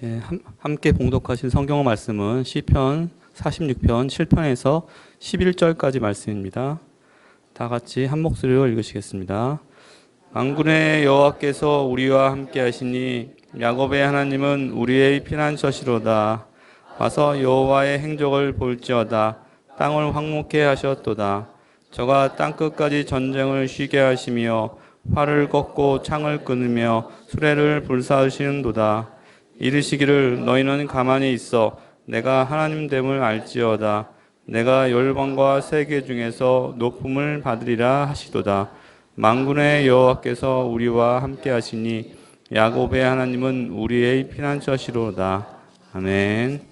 예, 함께 봉독하실 성경의 말씀은 시편 46편 7편에서 11절까지 말씀입니다. 다 같이 한 목소리로 읽으시겠습니다. 만군의 여호와께서 우리와 함께 하시니 야곱의 하나님은 우리의 피난처시로다. 와서 여호와의 행적을 볼지어다. 땅을 황무케 하셨도다. 저가 땅끝까지 전쟁을 쉬게 하시며 활을 꺾고 창을 끊으며 수레를 불사르시는도다. 이르시기를 너희는 가만히 있어 내가 하나님 됨을 알지어다. 내가 열방과 세계 중에서 높음을 받으리라 하시도다. 만군의 여호와께서 우리와 함께 하시니 야곱의 하나님은 우리의 피난처시로다. 아멘.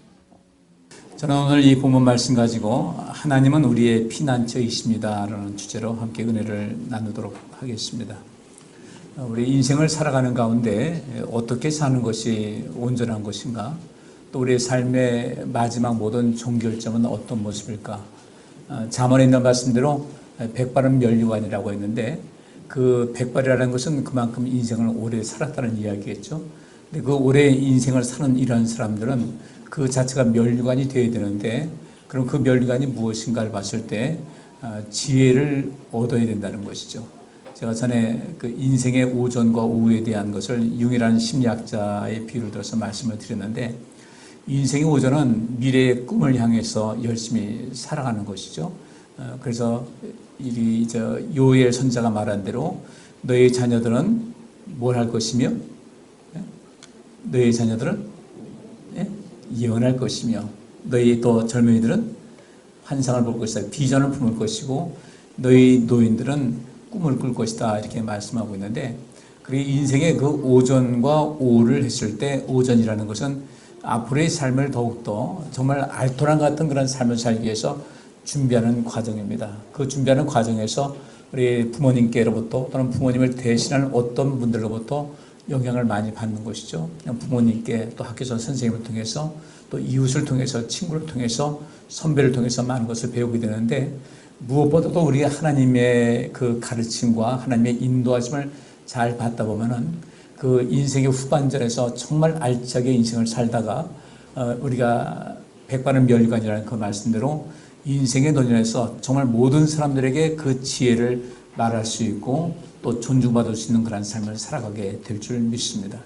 저는 오늘 이 본문 말씀 가지고 하나님은 우리의 피난처이십니다 라는 주제로 함께 은혜를 나누도록 하겠습니다. 우리 인생을 살아가는 가운데 어떻게 사는 것이 온전한 것인가? 또 우리의 삶의 마지막 모든 종결점은 어떤 모습일까? 잠언에 있는 말씀대로 백발은 면류관이라고 했는데 그 백발이라는 것은 그만큼 인생을 오래 살았다는 이야기겠죠. 근데 그 오래 인생을 사는 이런 사람들은 그 자체가 면류관이 되어야 되는데 그럼 그 면류관이 무엇인가를 봤을 때 지혜를 얻어야 된다는 것이죠. 제가 전에 그 인생의 오전과 오후에 대한 것을 융이라는 심리학자의 비유를 들어서 말씀을 드렸는데 인생의 오전은 미래의 꿈을 향해서 열심히 살아가는 것이죠. 그래서 요엘 선자가 말한 대로 너의 자녀들은 뭘 할 것이며 너의 자녀들은 예언할 것이며 너희 또 젊은이들은 환상을 볼 것이다. 비전을 품을 것이고 너희 노인들은 꿈을 꿀 것이다 이렇게 말씀하고 있는데 그리고 인생의 그 오전과 오후를 했을 때 오전이라는 것은 앞으로의 삶을 더욱더 정말 알토란 같은 그런 삶을 살기 위해서 준비하는 과정입니다. 그 준비하는 과정에서 우리 부모님께로부터 또는 부모님을 대신하는 어떤 분들로부터 영향을 많이 받는 것이죠. 부모님께 또 학교에서 선생님을 통해서 또 이웃을 통해서 친구를 통해서 선배를 통해서 많은 것을 배우게 되는데 무엇보다도 우리 하나님의 그 가르침과 하나님의 인도하심을 잘 받다 보면은 그 인생의 후반전에서 정말 알차게 인생을 살다가 우리가 백발은 면류관이라는 그 말씀대로 인생의 논의에서 정말 모든 사람들에게 그 지혜를 말할 수 있고 또 존중받을 수 있는 그런 삶을 살아가게 될 줄 믿습니다.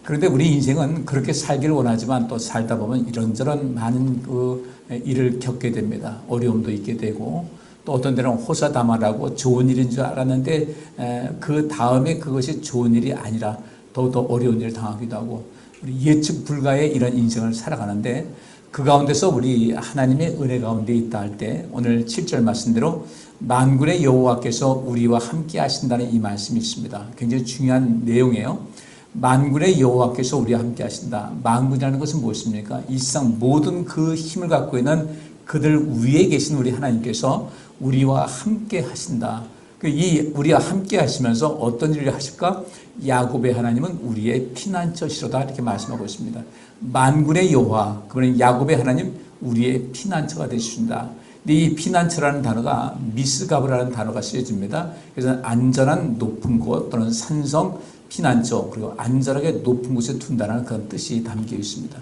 그런데 우리 인생은 그렇게 살기를 원하지만 또 살다 보면 이런저런 많은 그 일을 겪게 됩니다. 어려움도 있게 되고 또 어떤 데는 호사다마라고 좋은 일인 줄 알았는데 그 다음에 그것이 좋은 일이 아니라 더욱더 어려운 일을 당하기도 하고 우리 예측 불가의 이런 인생을 살아가는데 그 가운데서 우리 하나님의 은혜 가운데 있다 할 때 오늘 7절 말씀대로 만군의 여호와께서 우리와 함께 하신다는 이 말씀이 있습니다. 굉장히 중요한 내용이에요. 만군의 여호와께서 우리와 함께 하신다. 만군이라는 것은 무엇입니까? 이 세상 모든 그 힘을 갖고 있는 그들 위에 계신 우리 하나님께서 우리와 함께 하신다. 이 우리와 함께 하시면서 어떤 일을 하실까? 야곱의 하나님은 우리의 피난처시로다 이렇게 말씀하고 있습니다. 만군의 여호와, 그분은 야곱의 하나님, 우리의 피난처가 되신다. 근데 이 피난처라는 단어가 미스가브라는 단어가 쓰여집니다. 그래서 안전한 높은 곳 또는 산성 피난처 그리고 안전하게 높은 곳에 둔다는 그런 뜻이 담겨 있습니다.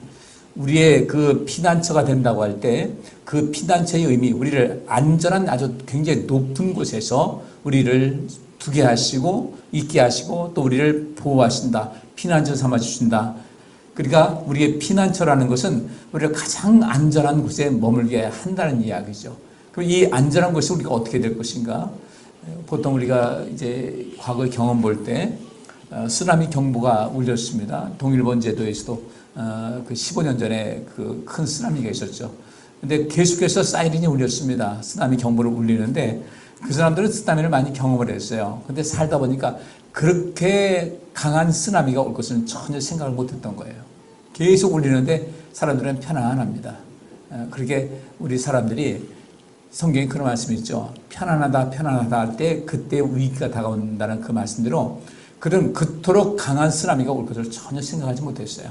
우리의 그 피난처가 된다고 할 때 그 피난처의 의미, 우리를 안전한 아주 굉장히 높은 곳에서 우리를 두게 하시고 있게 하시고 또 우리를 보호하신다. 피난처 삼아 주신다. 그러니까 우리의 피난처라는 것은 우리를 가장 안전한 곳에 머물게 한다는 이야기죠. 그럼 이 안전한 곳이 우리가 어떻게 될 것인가? 보통 우리가 이제 과거 경험 볼 때 쓰나미 경보가 울렸습니다. 동일본 제도에서도 그 15년 전에 그 큰 쓰나미가 있었죠. 근데 계속해서 사이렌이 울렸습니다. 쓰나미 경보를 울리는데 그 사람들은 쓰나미를 많이 경험을 했어요. 근데 살다 보니까 그렇게 강한 쓰나미가 올 것은 전혀 생각을 못 했던 거예요. 계속 울리는데 사람들은 편안합니다. 그렇게 우리 사람들이 성경에 그런 말씀이 있죠. 편안하다, 편안하다 할 때 그때 위기가 다가온다는 그 말씀대로 그들은 그토록 강한 쓰나미가 올 것을 전혀 생각하지 못했어요.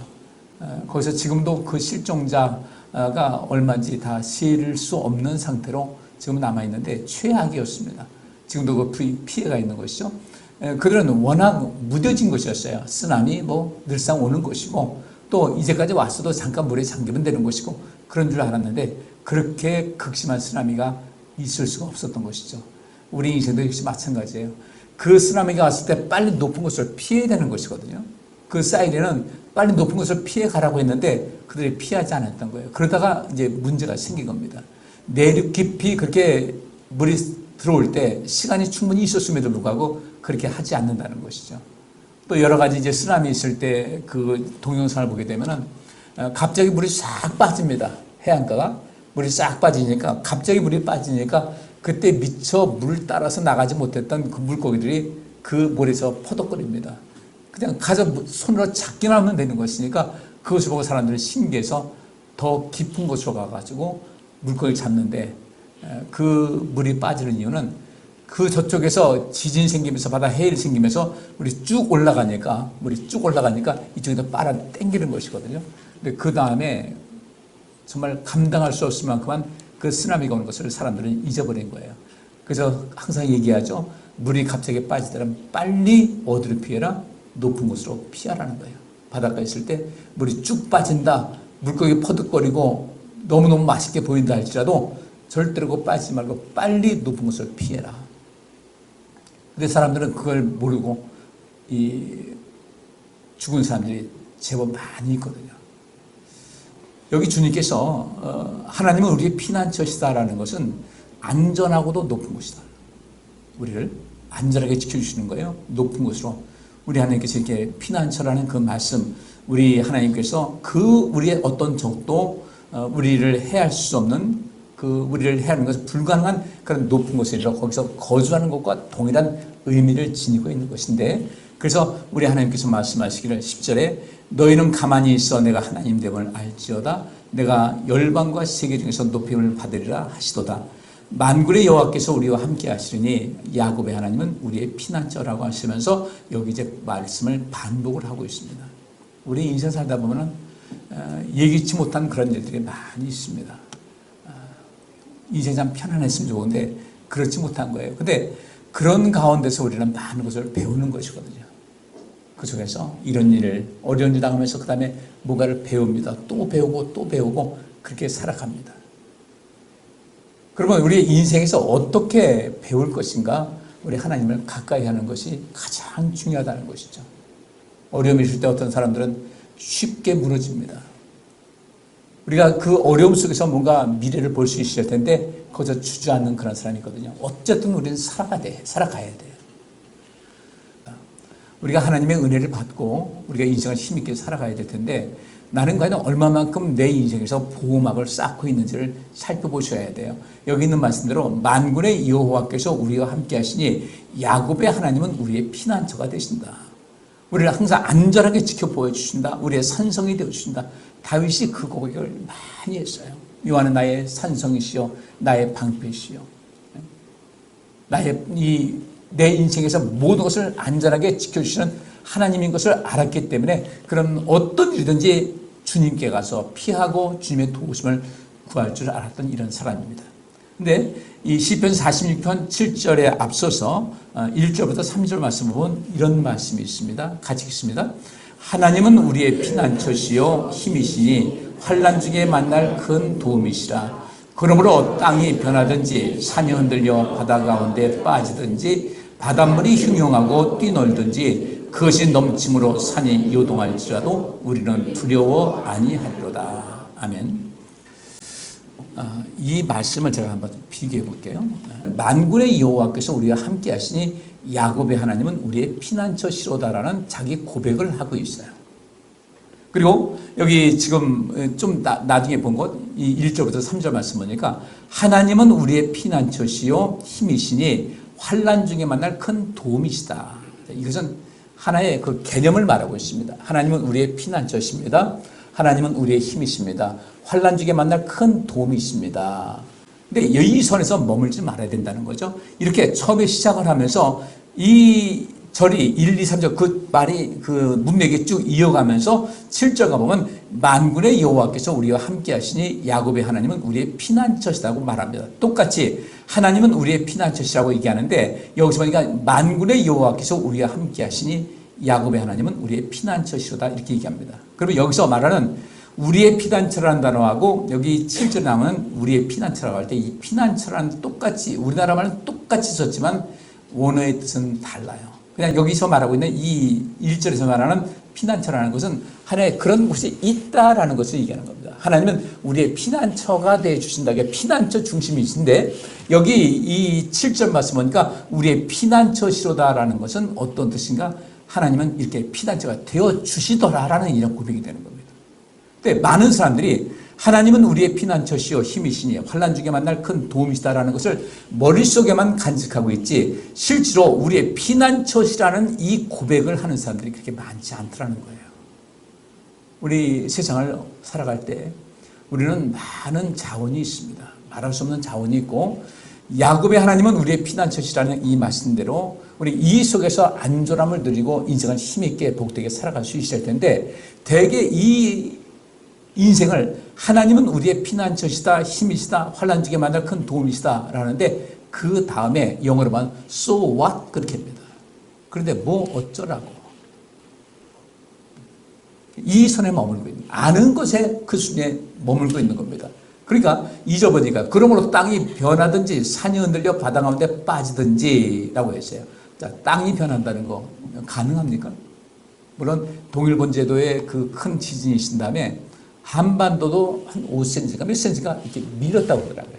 거기서 지금도 그 실종자가 얼마인지 다 셀 수 없는 상태로 지금 남아있는데 최악이었습니다. 지금도 그 피해가 있는 것이죠. 그들은 워낙 무뎌진 것이었어요. 쓰나미 늘상 오는 것이고 또 이제까지 왔어도 잠깐 물에 잠기면 되는 것이고 그런 줄 알았는데 그렇게 극심한 쓰나미가 있을 수가 없었던 것이죠. 우리 인생도 역시 마찬가지예요. 그 쓰나미가 왔을 때 빨리 높은 곳을 피해야 되는 것이거든요. 그 사이렌은 빨리 높은 곳을 피해 가라고 했는데 그들이 피하지 않았던 거예요. 그러다가 이제 문제가 생긴 겁니다. 내륙 깊이 그렇게 물이 들어올 때 시간이 충분히 있었음에도 불구하고 그렇게 하지 않는다는 것이죠. 또 여러 가지 이제 쓰나미 있을 때 그 동영상을 보게 되면은 갑자기 물이 싹 빠집니다. 해안가가 물이 싹 빠지니까 갑자기 물이 빠지니까 그때 미처 물 따라서 나가지 못했던 그 물고기들이 그 물에서 퍼덕거립니다. 그냥 가서 손으로 잡기만 하면 되는 것이니까 그것을 보고 사람들은 신기해서 더 깊은 곳으로 가가지고 물고기를 잡는데 그 물이 빠지는 이유는 그 저쪽에서 지진 생기면서 바다 해일 생기면서 물이 쭉 올라가니까 이쪽에서 빨아 당기는 것이거든요. 근데 그 다음에 정말 감당할 수 없을 만큼만 그 쓰나미가 오는 것을 사람들은 잊어버린 거예요. 그래서 항상 얘기하죠. 물이 갑자기 빠지더라면 빨리 어디로 피해라? 높은 곳으로 피하라는 거예요. 바닷가에 있을 때 물이 쭉 빠진다. 물고기 퍼득거리고 너무너무 맛있게 보인다 할지라도 절대로 그거 빠지지 말고 빨리 높은 곳을 피해라. 근데 사람들은 그걸 모르고 죽은 사람들이 제법 많이 있거든요. 여기 주님께서 하나님은 우리의 피난처시다라는 것은 안전하고도 높은 곳이다. 우리를 안전하게 지켜주시는 거예요. 높은 곳으로. 우리 하나님께서 이렇게 피난처라는 그 말씀, 우리 하나님께서 우리의 어떤 적도 우리를 해할 수 없는 우리를 해하는 것은 불가능한 그런 높은 곳에 이르러 거기서 거주하는 것과 동일한 의미를 지니고 있는 것인데, 그래서 우리 하나님께서 말씀하시기를 10절에 너희는 가만히 있어 내가 하나님 됨을 알지어다. 내가 열방과 세계 중에서 높임을 받으리라 하시도다. 만군의 여호와께서 우리와 함께 하시리니 야곱의 하나님은 우리의 피난처라고 하시면서 여기 이제 말씀을 반복을 하고 있습니다. 우리 인생 살다 보면은 예기치 못한 그런 일들이 많이 있습니다. 인생 참 편안했으면 좋은데 그렇지 못한 거예요. 근데 그런 가운데서 우리는 많은 것을 배우는 것이거든요. 그 속에서 이런 일을 어려운 일 당하면서 그 다음에 뭔가를 배웁니다. 또 배우고 또 배우고 그렇게 살아갑니다. 그러면 우리의 인생에서 어떻게 배울 것인가? 우리 하나님을 가까이 하는 것이 가장 중요하다는 것이죠. 어려움이 있을 때 어떤 사람들은 쉽게 무너집니다. 우리가 그 어려움 속에서 뭔가 미래를 볼 수 있을 텐데 거기서 주저앉는 그런 사람이 있거든요. 어쨌든 우리는 살아가야 돼요. 우리가 하나님의 은혜를 받고 우리가 인생을 힘있게 살아가야 될 텐데 나는 과연 얼마만큼 내 인생에서 보호막을 쌓고 있는지를 살펴보셔야 돼요. 여기 있는 말씀대로 만군의 여호와께서 우리와 함께 하시니 야곱의 하나님은 우리의 피난처가 되신다. 우리를 항상 안전하게 지켜보여 주신다. 우리의 산성이 되어 주신다. 다윗이 그 고백을 많이 했어요. 여호와는 나의 산성이시요 나의 방패시요. 내 인생에서 모든 것을 안전하게 지켜주시는 하나님인 것을 알았기 때문에 그런 어떤 일이든지 주님께 가서 피하고 주님의 도우심을 구할 줄 알았던 이런 사람입니다. 근데 이 시편 46편 7절에 앞서서 1절부터 3절 말씀을 보면 이런 말씀이 있습니다. 같이 읽습니다. 하나님은 우리의 피난처시요 힘이시니 환난 중에 만날 큰 도움이시라. 그러므로 땅이 변하든지 산이 흔들려 바다 가운데 빠지든지 바닷물이 흉용하고 뛰놀든지 그것이 넘침으로 산이 요동할지라도 우리는 두려워 아니하리로다. 아멘. 이 말씀을 제가 한번 비교해 볼게요. 만군의 여호와께서 우리와 함께 하시니 야곱의 하나님은 우리의 피난처시로다라는 자기 고백을 하고 있어요. 그리고 여기 지금 좀 나중에 본 것, 이 1절부터 3절 말씀 보니까 하나님은 우리의 피난처시요 힘이시니 환난 중에 만날 큰 도움이시다. 이것은 하나의 그 개념을 말하고 있습니다. 하나님은 우리의 피난처십니다. 하나님은 우리의 힘이십니다. 환난 중에 만날 큰 도움이십니다. 근데 이 선에서 머물지 말아야 된다는 거죠. 이렇게 처음에 시작을 하면서 이 절이 1, 2, 3절 그 말이 그 문맥이 쭉 이어가면서 7절 가보면 만군의 여호와께서 우리와 함께 하시니 야곱의 하나님은 우리의 피난처시라고 말합니다. 똑같이 하나님은 우리의 피난처시라고 얘기하는데 여기서 보니까 만군의 여호와께서 우리와 함께 하시니 야곱의 하나님은 우리의 피난처시로다 이렇게 얘기합니다. 그러면 여기서 말하는 우리의 피난처라는 단어하고 여기 7절에 나오는 우리의 피난처라고 할 때 이 피난처라는 똑같이 우리나라 말은 똑같이 썼지만 원어의 뜻은 달라요. 그냥 여기서 말하고 있는 이 1절에서 말하는 피난처라는 것은 하나의 그런 곳이 있다라는 것을 얘기하는 겁니다. 하나님은 우리의 피난처가 되어 주신다. 이게 피난처 중심이신데 여기 이 7절 말씀 보니까 우리의 피난처시로다라는 것은 어떤 뜻인가? 하나님은 이렇게 피난처가 되어 주시더라라는 이런 고백이 되는 겁니다. 근데 많은 사람들이 하나님은 우리의 피난처시요 힘이시니 환난 중에 만날 큰 도움이시다라는 것을 머릿속에만 간직하고 있지 실제로 우리의 피난처시라는 이 고백을 하는 사람들이 그렇게 많지 않더라는 거예요. 우리 세상을 살아갈 때 우리는 많은 자원이 있습니다. 말할 수 없는 자원이 있고 야곱의 하나님은 우리의 피난처시라는 이 말씀대로 우리 이 속에서 안전함을 누리고 인생을 힘있게 복되게 살아갈 수 있을 텐데 대개 이 인생을 하나님은 우리의 피난처시다, 힘이시다, 환난 중에 만날 큰 도움이시다 라는데 그 다음에 영어로 말하면 so what 그렇게 합니다. 그런데 뭐 어쩌라고 이 선에 머물고 있는 아는 것에 그 순위에 머물고 있는 겁니다. 그러니까 잊어버리니까 그러므로 땅이 변하든지 산이 흔들려 바다 가운데 빠지든지 라고 했어요. 자, 땅이 변한다는 거 가능합니까? 물론 동일본제도의 그 큰 지진이 있은 다음에 한반도도 한 5cm가 몇 cm가 이렇게 밀렸다고 하더라고요.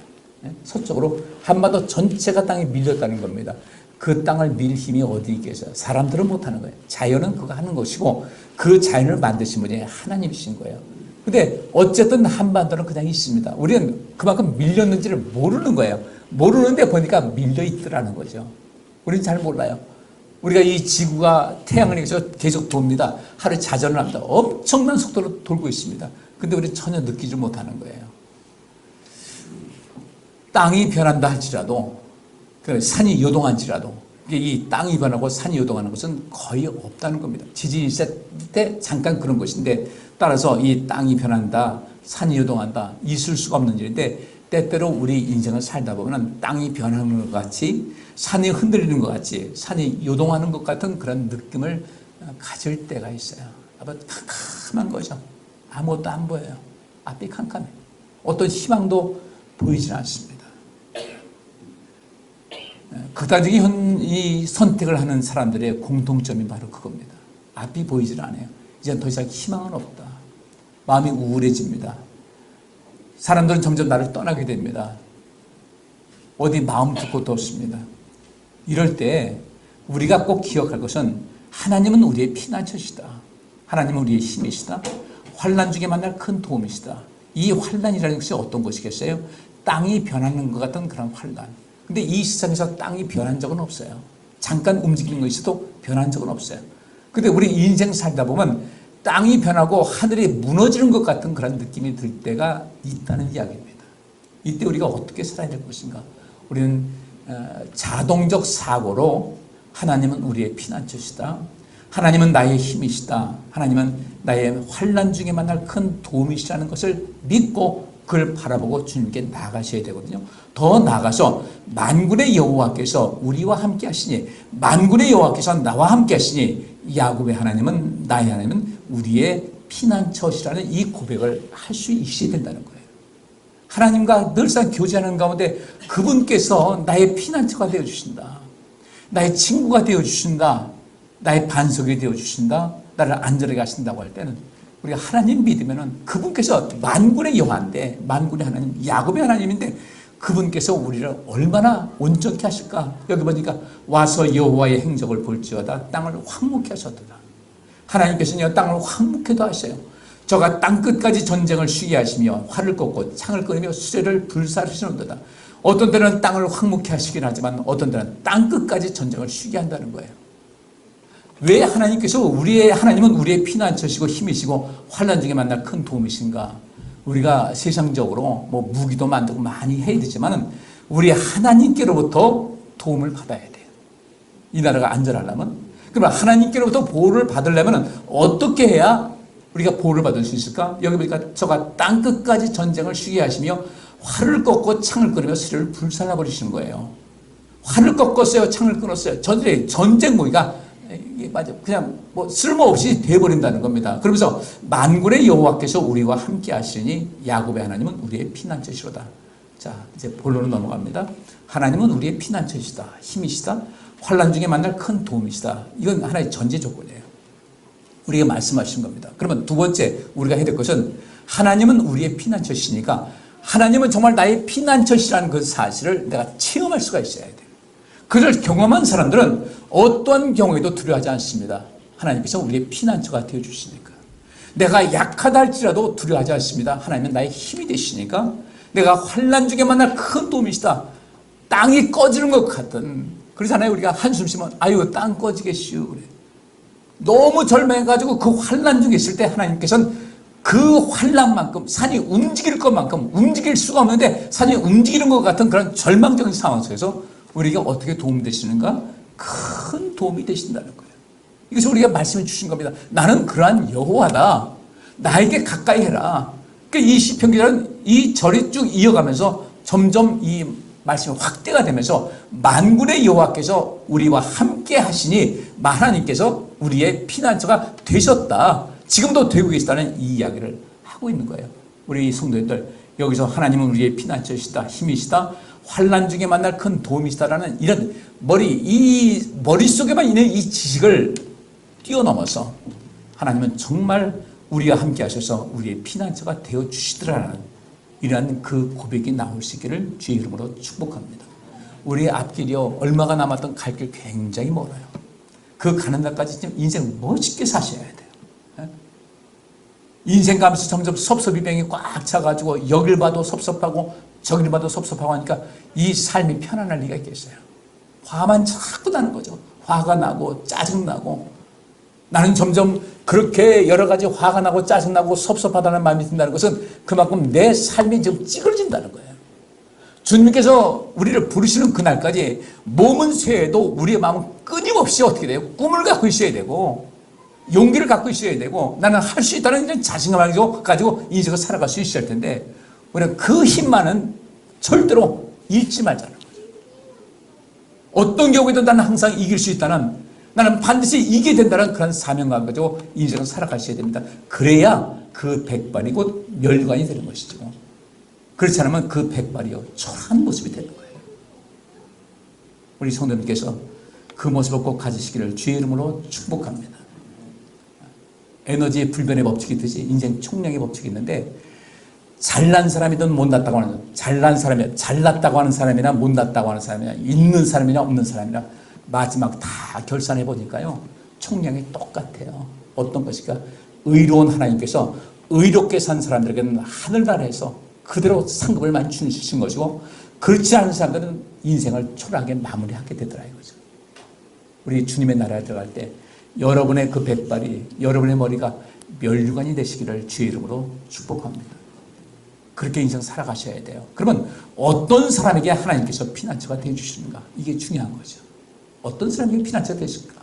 서쪽으로 한반도 전체가 땅이 밀렸다는 겁니다. 그 땅을 밀 힘이 어디 있겠어요? 사람들은 못하는 거예요. 자연은 그거 하는 것이고 그 자연을 만드신 분이 하나님이신 거예요. 근데 어쨌든 한반도는 그냥 있습니다. 우리는 그만큼 밀렸는지를 모르는 거예요. 모르는데 보니까 밀려 있더라는 거죠. 우리는 잘 몰라요. 우리가 이 지구가 태양을 향해서 계속 돕니다. 하루에 자전을 합니다. 엄청난 속도로 돌고 있습니다. 근데 우리 전혀 느끼지 못하는 거예요. 땅이 변한다 할지라도 산이 요동한지라도 이 땅이 변하고 산이 요동하는 것은 거의 없다는 겁니다. 지진이 있을 때 잠깐 그런 것인데 따라서 이 땅이 변한다, 산이 요동한다 있을 수가 없는 일인데 때때로 우리 인생을 살다 보면 땅이 변하는 것 같이 산이 흔들리는 것 같이 산이 요동하는 것 같은 그런 느낌을 가질 때가 있어요. 캄캄한 거죠. 아무것도 안 보여요. 앞이 캄캄해. 어떤 희망도 보이지 않습니다. 극단적인 이 선택을 하는 사람들의 공통점이 바로 그겁니다. 앞이 보이질 않아요. 이제 더 이상 희망은 없다. 마음이 우울해집니다. 사람들은 점점 나를 떠나게 됩니다. 어디 마음 둘 곳도 없습니다. 이럴 때 우리가 꼭 기억할 것은 하나님은 우리의 피난처시다. 하나님은 우리의 힘이시다. 환난 중에 만날 큰 도움이시다. 이 환난이라는 것이 어떤 것이겠어요? 땅이 변하는 것 같은 그런 환난. 근데 이 세상에서 땅이 변한 적은 없어요. 잠깐 움직이는 것이도 변한 적은 없어요. 근데 우리 인생 살다 보면 땅이 변하고 하늘이 무너지는 것 같은 그런 느낌이 들 때가 있다는 이야기입니다. 이때 우리가 어떻게 살아야 될 것인가? 우리는 자동적 사고로 하나님은 우리의 피난처시다. 하나님은 나의 힘이시다. 하나님은 나의 환난 중에 만날 큰 도움이시라는 것을 믿고 그걸 바라보고 주님께 나가셔야 되거든요. 더 나아가서 만군의 여호와께서 우리와 함께 하시니 만군의 여호와께서 나와 함께 하시니 야곱의 하나님은 나의 하나님은 우리의 피난처시라는 이 고백을 할 수 있어야 된다는 거예요. 하나님과 늘상 교제하는 가운데 그분께서 나의 피난처가 되어주신다. 나의 친구가 되어주신다. 나의 반석이 되어주신다. 나를 안전하게 하신다고 할 때는 우리가 하나님 믿으면은 그분께서 만군의 여호와인데 만군의 하나님 야곱의 하나님인데 그분께서 우리를 얼마나 온전케 하실까? 여기 보니까 와서 여호와의 행적을 볼지어다 땅을 황무케 하셨도다. 하나님께서는 땅을 황무케도 하셔요. 저가 땅끝까지 전쟁을 쉬게 하시며 활을 꺾고 창을 끊으며 수레를 불사르시는도다. 어떤 때는 땅을 황무케 하시긴 하지만 어떤 때는 땅끝까지 전쟁을 쉬게 한다는 거예요. 왜 하나님께서 하나님은 우리의 피난처시고 힘이시고 환난 중에 만날 큰 도움이신가? 우리가 세상적으로 뭐 무기도 만들고 많이 해야 되지만은 우리 하나님께로부터 도움을 받아야 돼요. 이 나라가 안전하려면. 그러면 하나님께로부터 보호를 받으려면 어떻게 해야 우리가 보호를 받을 수 있을까? 여기 보니까 저가 땅끝까지 전쟁을 쉬게 하시며 활을 꺾고 창을 끊으며 수레를 불살라버리시는 거예요. 활을 꺾었어요. 창을 끊었어요. 전쟁 무기가 그냥 뭐 쓸모없이 되어버린다는 겁니다. 그러면서 만군의 여호와께서 우리와 함께 하시니 야곱의 하나님은 우리의 피난처시로다. 자, 이제 본론으로 넘어갑니다. 하나님은 우리의 피난처시다, 힘이시다, 환난 중에 만날 큰 도움이시다. 이건 하나의 전제 조건이에요. 우리가 말씀하신 겁니다. 그러면 두 번째 우리가 해야 될 것은 하나님은 우리의 피난처시니까 하나님은 정말 나의 피난처시라는 그 사실을 내가 체험할 수가 있어야 돼요. 그를 경험한 사람들은 어떠한 경우에도 두려워하지 않습니다. 하나님께서 우리의 피난처가 되어주시니까. 내가 약하다 할지라도 두려워하지 않습니다. 하나님은 나의 힘이 되시니까. 내가 환난 중에 만날 큰 도움이시다. 땅이 꺼지는 것 같은. 그러잖아요. 우리가 한숨 쉬면 아유 땅 꺼지겠슈 그래. 너무 절망해가지고 그 환난 중에 있을 때 하나님께서는 그 환난만큼 산이 움직일 것만큼 움직일 수가 없는데 산이 움직이는 것 같은 그런 절망적인 상황 속에서 우리에게 어떻게 도움이 되시는가? 큰 도움이 되신다는 거예요. 이것을 우리가 말씀해 주신 겁니다. 나는 그러한 여호와다. 나에게 가까이 해라. 그러니까 이 시편 기자는 이 절이 쭉 이어가면서 점점 이 말씀이 확대가 되면서 만군의 여호와께서 우리와 함께 하시니 하나님께서 우리의 피난처가 되셨다. 지금도 되고 계시다는 이 이야기를 하고 있는 거예요. 우리 성도님들 여기서 하나님은 우리의 피난처시다, 힘이시다, 환난 중에 만날 큰 도움이시다라는 이런 이 머릿속에만 있는 이 지식을 뛰어넘어서 하나님은 정말 우리와 함께 하셔서 우리의 피난처가 되어주시더라는 이러한 그 고백이 나올 수 있기를 주의 이름으로 축복합니다. 우리의 앞길이요 얼마가 남았던 갈 길 굉장히 멀어요. 그 가는 날까지 좀 인생 멋있게 사셔야 돼요. 인생 가면서 점점 섭섭이병이 꽉 차가지고 여길 봐도 섭섭하고 저길 봐도 섭섭하고 하니까 이 삶이 편안할 리가 있겠어요. 화만 자꾸 나는 거죠. 화가 나고 짜증나고 나는 점점 그렇게 여러 가지 화가 나고 짜증나고 섭섭하다는 마음이 든다는 것은 그만큼 내 삶이 지금 찌그러진다는 거예요. 주님께서 우리를 부르시는 그날까지 몸은 쇠해도 우리의 마음은 끊임없이 어떻게 돼요? 꿈을 갖고 있어야 되고 용기를 갖고 있어야 되고 나는 할 수 있다는 이런 자신감을 가지고 인생을 살아갈 수 있어야 할 텐데 우리는 그 힘만은 절대로 잃지 말자는 거죠. 어떤 경우에도 나는 항상 이길 수 있다는 나는 반드시 이기게 된다는 그런 사명감을 가지고 인생을 살아가셔야 됩니다. 그래야 그 백발이 곧 멸관이 되는 것이죠. 그렇지 않으면 그 백발이요 초라한 모습이 되는 거예요. 우리 성도님께서 그 모습을 꼭 가지시기를 주의 이름으로 축복합니다. 에너지 불변의 법칙이 있듯이 인생 총량의 법칙이 있는데 잘난 사람이든 못났다고 하는 잘난 사람이나 잘났다고 하는 사람이나 못났다고 하는 사람이나 있는 사람이나 없는 사람이나 마지막 다 결산해 보니까요 총량이 똑같아요. 어떤 것일까? 의로운 하나님께서 의롭게 산 사람들에게는 하늘나라에서 그대로 상급을 많이 주신 것이고 그렇지 않은 사람들은 인생을 초라하게 마무리하게 되더라 이거죠. 우리 주님의 나라에 들어갈 때 여러분의 그 백발이 여러분의 머리가 멸류관이 되시기를 주의 이름으로 축복합니다. 그렇게 인생 살아가셔야 돼요. 그러면 어떤 사람에게 하나님께서 피난처가 되어주시는가? 이게 중요한 거죠. 어떤 사람에게 피난처가 되실까?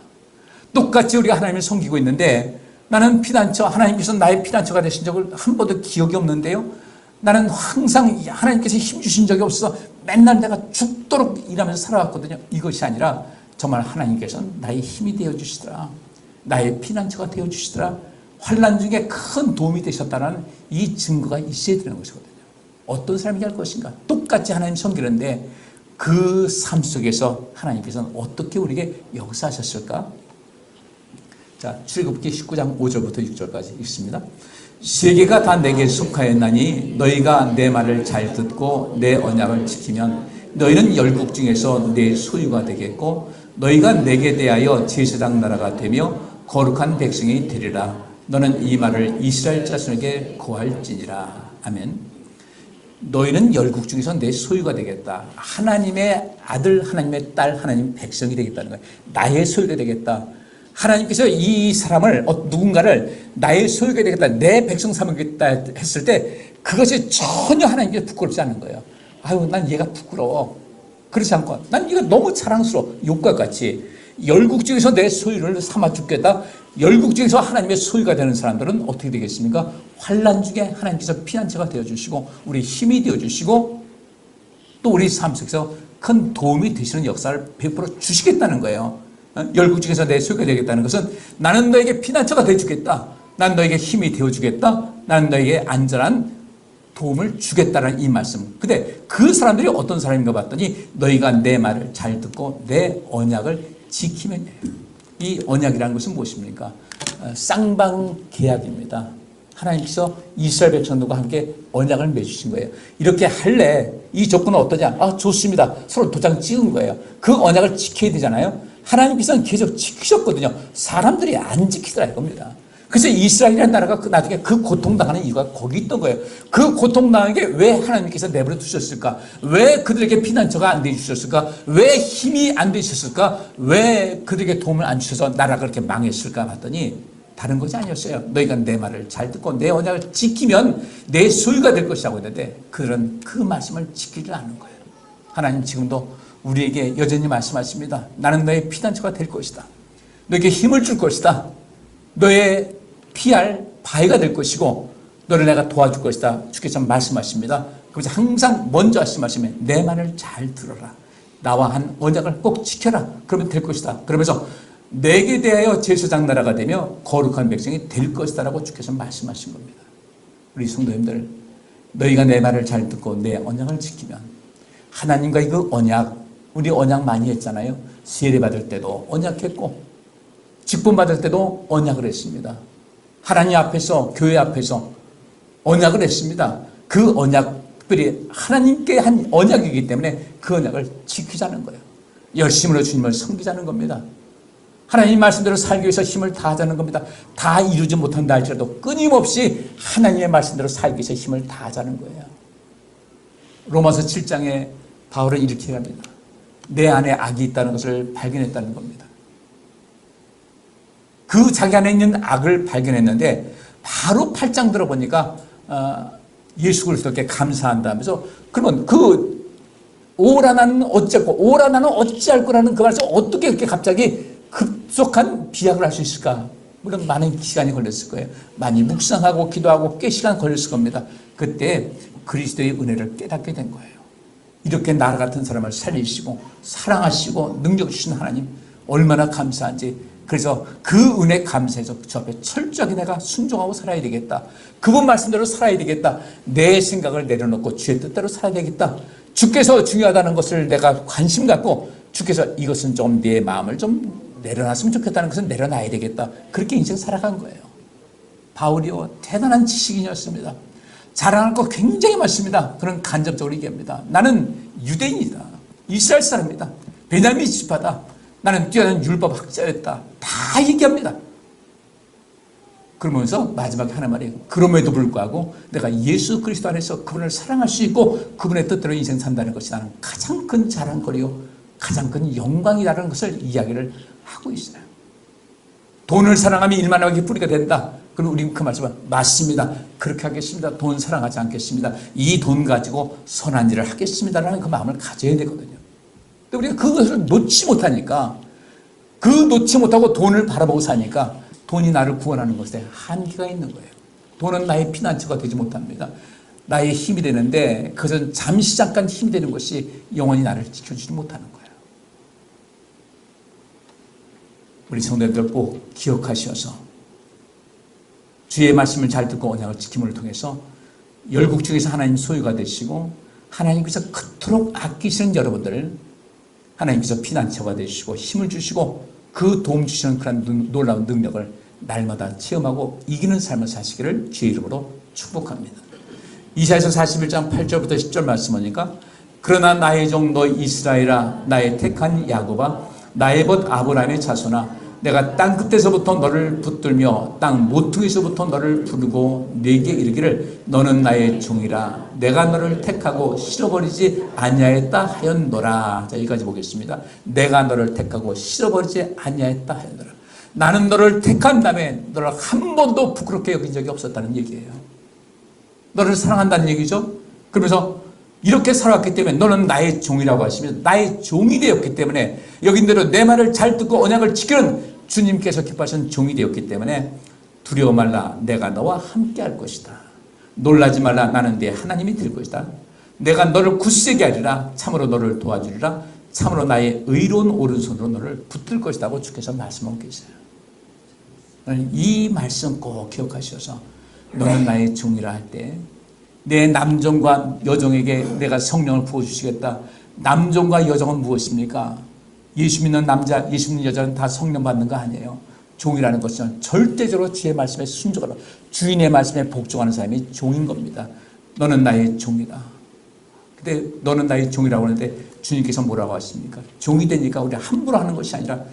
똑같이 우리가 하나님을 섬기고 있는데 나는 피난처, 하나님께서 나의 피난처가 되신 적을 한 번도 기억이 없는데요. 나는 항상 하나님께서 힘주신 적이 없어서 맨날 내가 죽도록 일하면서 살아왔거든요. 이것이 아니라 정말 하나님께서는 나의 힘이 되어주시더라. 나의 피난처가 되어주시더라. 환난 중에 큰 도움이 되셨다는 이 증거가 있어야 되는 것이거든요. 어떤 사람이 할 것인가? 똑같이 하나님 섬기는데 그 삶 속에서 하나님께서는 어떻게 우리에게 역사하셨을까? 자, 출애굽기 19장 5절부터 6절까지 읽습니다. 세계가 다 내게 속하였나니 너희가 내 말을 잘 듣고 내 언약을 지키면 너희는 열국 중에서 내 소유가 되겠고 너희가 내게 대하여 제사장 나라가 되며 거룩한 백성이 되리라. 너는 이 말을 이스라엘 자손에게 고할지니라. 아멘. 너희는 열국 중에서 내 소유가 되겠다. 하나님의 아들, 하나님의 딸, 하나님 백성이 되겠다는 거예요. 나의 소유가 되겠다. 하나님께서 이 사람을 누군가를 나의 소유가 되겠다, 내 백성 삼겠다 했을 때 그것이 전혀 하나님께 부끄럽지 않은 거예요. 아유, 난 얘가 부끄러워. 그렇지 않고 난 이거 너무 자랑스러워. 욕과 같이 열국 중에서 내 소유를 삼아 주겠다. 열국 중에서 하나님의 소유가 되는 사람들은 어떻게 되겠습니까? 환난 중에 하나님께서 피난처가 되어주시고 우리 힘이 되어주시고 또 우리 삶 속에서 큰 도움이 되시는 역사를 베풀어 주시겠다는 거예요. 열국 중에서 내 소유가 되겠다는 것은 나는 너에게 피난처가 되어주겠다. 나는 너에게 힘이 되어주겠다. 나는 너에게 안전한 도움을 주겠다는 이 말씀. 근데 그 사람들이 어떤 사람인가 봤더니 너희가 내 말을 잘 듣고 내 언약을 지키면이에요. 이 언약이라는 것은 무엇입니까? 쌍방 계약입니다. 하나님께서 이스라엘 백성들과 함께 언약을 맺으신 거예요. 이렇게 할래? 이 조건은 어떠냐? 좋습니다. 서로 도장 찍은 거예요. 그 언약을 지켜야 되잖아요. 하나님께서는 계속 지키셨거든요. 사람들이 안 지키더라 이겁니다. 그래서 이스라엘이라는 나라가 나중에 그 고통당하는 이유가 거기 있던 거예요. 그 고통당하는 게 왜 하나님께서 내버려 두셨을까? 왜 그들에게 피난처가 안 되주셨을까? 왜 힘이 안 되셨을까? 왜 그들에게 도움을 안 주셔서 나라가 그렇게 망했을까 봤더니 다른 것이 아니었어요. 너희가 내 말을 잘 듣고 내 언약을 지키면 내 소유가 될 것이라고 했는데 그들은 그 말씀을 지키지 않는 거예요. 하나님 지금도 우리에게 여전히 말씀하십니다. 나는 너의 피난처가 될 것이다. 너에게 힘을 줄 것이다. 너의 피할 바위가 될 것이고 너를 내가 도와줄 것이다. 주께서 말씀하십니다. 그래서 항상 먼저 하신 말씀에 내 말을 잘 들어라. 나와 한 언약을 꼭 지켜라. 그러면 될 것이다. 그러면서 내게 대하여 제사장 나라가 되며 거룩한 백성이 될 것이다 라고 주께서 말씀하신 겁니다. 우리 성도님들, 너희가 내 말을 잘 듣고 내 언약을 지키면 하나님과의 그 언약, 우리 언약 많이 했잖아요. 세례 받을 때도 언약했고 직분 받을 때도 언약을 했습니다. 하나님 앞에서, 교회 앞에서 언약을 했습니다. 그 언약들이 하나님께 한 언약이기 때문에 그 언약을 지키자는 거예요. 열심으로 주님을 섬기자는 겁니다. 하나님 말씀대로 살기 위해서 힘을 다하자는 겁니다. 다 이루지 못한다 할지라도 끊임없이 하나님의 말씀대로 살기 위해서 힘을 다하자는 거예요. 로마서 7장에 바울은 이렇게 합니다. 내 안에 악이 있다는 것을 발견했다는 겁니다. 그 자기 안에 있는 악을 발견했는데 바로 8장 들어보니까 예수 그리스도께 감사한다면서 그러면 그 오라 나는 어쨌고 오라 나는 어찌할 거라는 그 말씀 어떻게 이렇게 갑자기 급속한 비약을 할 수 있을까? 물론 많은 시간이 걸렸을 거예요. 많이 묵상하고 기도하고 꽤 시간 걸렸을 겁니다. 그때 그리스도의 은혜를 깨닫게 된 거예요. 이렇게 나라 같은 사람을 살리시고 사랑하시고 능력 주신 하나님 얼마나 감사한지. 그래서 그 은혜 감사해서 저 앞에 철저하게 내가 순종하고 살아야 되겠다. 그분 말씀대로 살아야 되겠다. 내 생각을 내려놓고 주의 뜻대로 살아야 되겠다. 주께서 중요하다는 것을 내가 관심 갖고 주께서 이것은 좀 내 마음을 좀 내려놨으면 좋겠다는 것은 내려놔야 되겠다. 그렇게 인생 살아간 거예요. 바울이요 대단한 지식인이었습니다. 자랑할 거 굉장히 많습니다. 그런 간접적으로 얘기합니다. 나는 유대인이다. 이스라엘 사람이다. 베냐민 지파다. 나는 뛰어난 율법 학자였다. 다 얘기합니다. 그러면서 마지막에 하나 말이에요. 그럼에도 불구하고 내가 예수 그리스도 안에서 그분을 사랑할 수 있고 그분의 뜻대로 인생 산다는 것이 나는 가장 큰 자랑거리요 가장 큰 영광이라는 것을 이야기를 하고 있어요. 돈을 사랑하면 일만하게 뿌리가 된다. 그럼 우리 그 말씀은 맞습니다. 그렇게 하겠습니다. 돈 사랑하지 않겠습니다. 이 돈 가지고 선한 일을 하겠습니다라는 그 마음을 가져야 되거든요. 근데 우리가 그것을 놓지 못하니까 그 놓지 못하고 돈을 바라보고 사니까 돈이 나를 구원하는 것에 한계가 있는 거예요. 돈은 나의 피난처가 되지 못합니다. 나의 힘이 되는데 그것은 잠시 잠깐 힘이 되는 것이 영원히 나를 지켜주지 못하는 거예요. 우리 성도님들 꼭 기억하셔서 주의 말씀을 잘 듣고 언약을 지킴을 통해서 열국 중에서 하나님 소유가 되시고 하나님께서 그토록 아끼시는 여러분들 하나님께서 피난처가 되시고 힘을 주시고 그 도움 주시는 그런 놀라운 능력을 날마다 체험하고 이기는 삶을 사시기를 주의 이름으로 축복합니다. 이사야서 41장 8절부터 10절 말씀 보니까 그러나 나의 종 너 이스라엘아 나의 택한 야곱아 나의 벗 아브라함의 자손아 내가 땅 끝에서부터 너를 붙들며 땅 모퉁이에서부터 너를 부르고 네게 이르기를 너는 나의 종이라 내가 너를 택하고 실어버리지 아니하였다 하였노라. 자, 여기까지 보겠습니다. 내가 너를 택하고 실어버리지 아니하였다 하였노라. 나는 너를 택한 다음에 너를 한 번도 부끄럽게 여긴 적이 없었다는 얘기예요. 너를 사랑한다는 얘기죠. 그러면서 이렇게 살아왔기 때문에 너는 나의 종이라고 하시면서 나의 종이 되었기 때문에 여긴대로 내 말을 잘 듣고 언약을 지키는 주님께서 기뻐하시는 종이 되었기 때문에 두려워 말라 내가 너와 함께 할 것이다. 놀라지 말라 나는 네 하나님이 될 것이다. 내가 너를 굳세게 하리라 참으로 너를 도와주리라 참으로 나의 의로운 오른손으로 너를 붙들 것이라고 주께서 말씀하고 계세요. 이 말씀 꼭 기억하셔서 너는 나의 종이라 할 때 내 남종과 여종에게 내가 성령을 부어주시겠다. 남종과 여종은 무엇입니까? 예수 믿는 남자, 예수 믿는 여자는 다 성령 받는 거 아니에요. 종이라는 것은 절대적으로 주의 말씀에 순종하라. 주인의 말씀에 복종하는 사람이 종인 겁니다. 너는 나의 종이다. 근데 너는 나의 종이라고 하는데 주님께서 뭐라고 하십니까? 종이 되니까 우리 함부로 하는 것이 아니라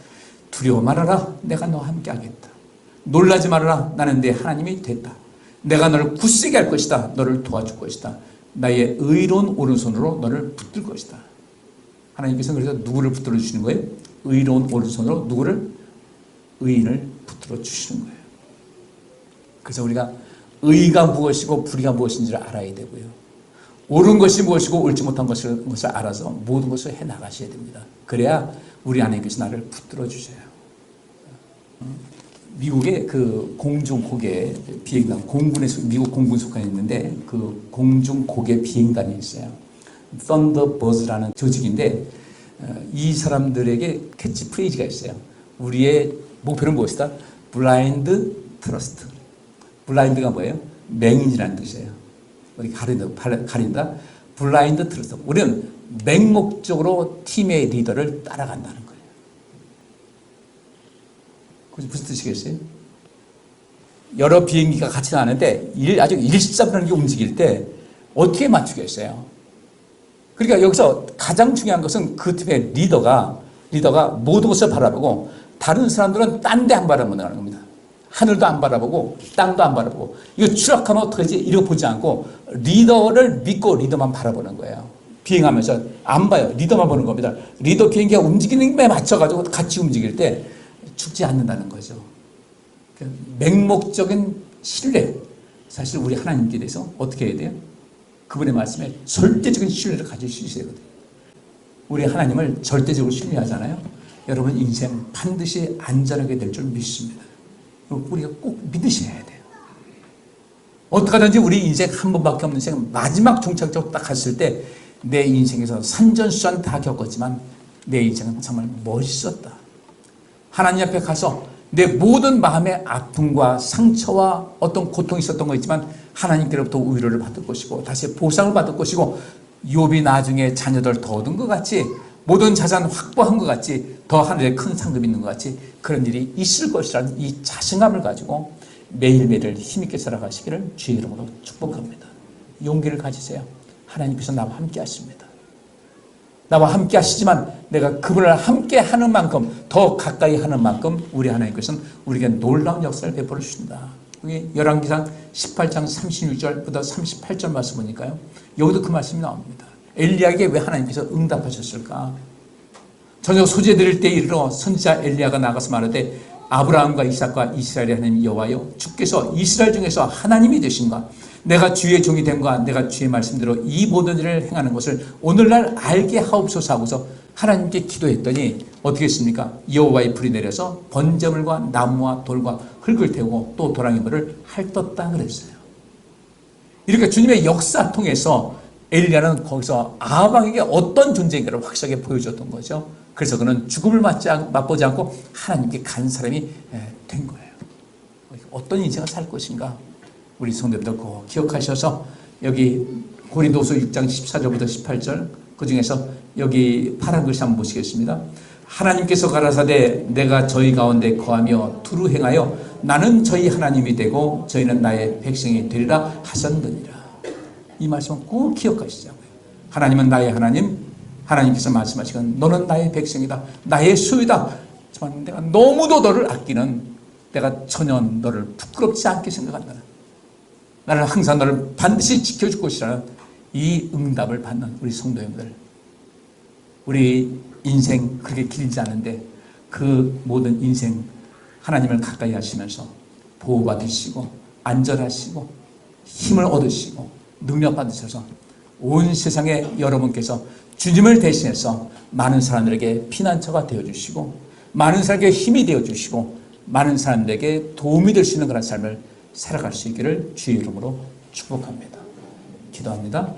두려워 말아라. 내가 너와 함께 하겠다. 놀라지 말아라. 나는 네 하나님이 됐다. 내가 너를 굳세게 할 것이다. 너를 도와줄 것이다. 나의 의로운 오른손으로 너를 붙들 것이다. 하나님께서 그래서 누구를 붙들어 주시는 거예요? 의로운 오른손으로 누구를? 의인을 붙들어 주시는 거예요. 그래서 우리가 의가 무엇이고 불의가 무엇인지를 알아야 되고요. 옳은 것이 무엇이고 옳지 못한 것을 알아서 모든 것을 해나가셔야 됩니다. 그래야 우리 하나님께서 나를 붙들어 주셔요. 미국의 그 공중고개 비행단, 미국 공군에 속해 있는데 그 공중고개 비행단이 있어요. 썬더버즈라는 조직인데 이 사람들에게 캐치프레이즈가 있어요. 우리의 목표는 무엇이다? 블라인드 트러스트. 블라인드가 뭐예요? 맹인이라는 뜻이에요. 우리 가린다. 블라인드 트러스트. 우리는 맹목적으로 팀의 리더를 따라간다는 거예요. 무슨 뜻이겠어요? 여러 비행기가 같이 나는데 아주 일사분란하게 움직일 때 어떻게 맞추겠어요? 그러니까 여기서 가장 중요한 것은 그 팀의 리더가 모든 것을 바라보고 다른 사람들은 딴 데 안 바라보는 겁니다. 하늘도 안 바라보고 땅도 안 바라보고 이거 추락하면 어떡하지? 이러고 보지 않고 리더를 믿고 리더만 바라보는 거예요. 비행하면서 안 봐요. 리더만 보는 겁니다. 리더 비행기가 움직이는 데 맞춰가지고 같이 움직일 때 죽지 않는다는 거죠. 맹목적인 신뢰. 사실 우리 하나님께 대해서 어떻게 해야 돼요? 그분의 말씀에 절대적인 신뢰를 가질 수 있어야 돼요. 우리 하나님을 절대적으로 신뢰하잖아요. 여러분 인생 반드시 안전하게 될 줄 믿습니다. 우리가 꼭 믿으셔야 돼요. 어떻게 하든지 우리 인생 한 번밖에 없는 인생 마지막 종착지로 딱 갔을 때 내 인생에서 산전수전 다 겪었지만 내 인생은 정말 멋있었다. 하나님 앞에 가서 내 모든 마음의 아픔과 상처와 어떤 고통이 있었던 거 있지만 하나님께로부터 위로를 받을 것이고 다시 보상을 받을 것이고 욥이 나중에 자녀들 더 얻은 것 같이 모든 자산 확보한 것 같이 더 하늘에 큰 상급이 있는 것 같이 그런 일이 있을 것이라는 이 자신감을 가지고 매일매일 힘있게 살아가시기를 주의 이름으로 축복합니다. 용기를 가지세요. 하나님께서 나와 함께 하십니다. 나와 함께 하시지만 내가 그분을 함께 하는 만큼 더 가까이 하는 만큼 우리 하나님께서는 우리에게 놀라운 역사를 베풀어 주신다. 여기 열왕기상 18장 36절부터 38절 말씀 보니까요. 여기도 그 말씀이 나옵니다. 엘리야에게 왜 하나님께서 응답하셨을까? 저녁 소재 드릴 때 이르러 선지자 엘리야가 나가서 말하되 아브라함과 이삭과 이스라엘의 하나님 여호와여 주께서 이스라엘 중에서 하나님이 되신가? 내가 주의 종이 됨과 내가 주의 말씀대로 이 모든 일을 행하는 것을 오늘날 알게 하옵소서 하고서 하나님께 기도했더니 어떻게 했습니까? 여호와의 불이 내려서 번제물과 나무와 돌과 흙을 태우고 또 도랑이 물을 핥었다 그랬어요. 이렇게 주님의 역사 통해서 엘리야는 거기서 아합에게 어떤 존재인가를 확실하게 보여줬던 거죠. 그래서 그는 죽음을 맛보지 않고 하나님께 간 사람이 된 거예요. 어떤 인생을 살 것인가? 우리 성도님들 꼭 기억하셔서 여기 고린도서 6장 14절부터 18절 그 중에서 여기 파란 글씨 한번 보시겠습니다. 하나님께서 가라사대 내가 저희 가운데 거하며 두루 행하여 나는 저희 하나님이 되고 저희는 나의 백성이 되리라 하셨느니라. 이 말씀은 꼭 기억하시자고요. 하나님은 나의 하나님, 하나님께서 말씀하시건 너는 나의 백성이다. 나의 소유다. 정말 내가 너무도 너를 아끼는 내가 전혀 너를 부끄럽지 않게 생각한다. 나는 항상 너를 반드시 지켜줄 것이라는 이 응답을 받는 우리 성도님들. 우리 인생 그렇게 길지 않은데 그 모든 인생 하나님을 가까이 하시면서 보호받으시고 안전하시고 힘을 얻으시고 능력 받으셔서 온 세상에 여러분께서 주님을 대신해서 많은 사람들에게 피난처가 되어주시고 많은 사람에게 힘이 되어주시고 많은 사람들에게 도움이 될 수 있는 그런 삶을 살아갈 수 있기를 주의 이름으로 축복합니다. 기도합니다.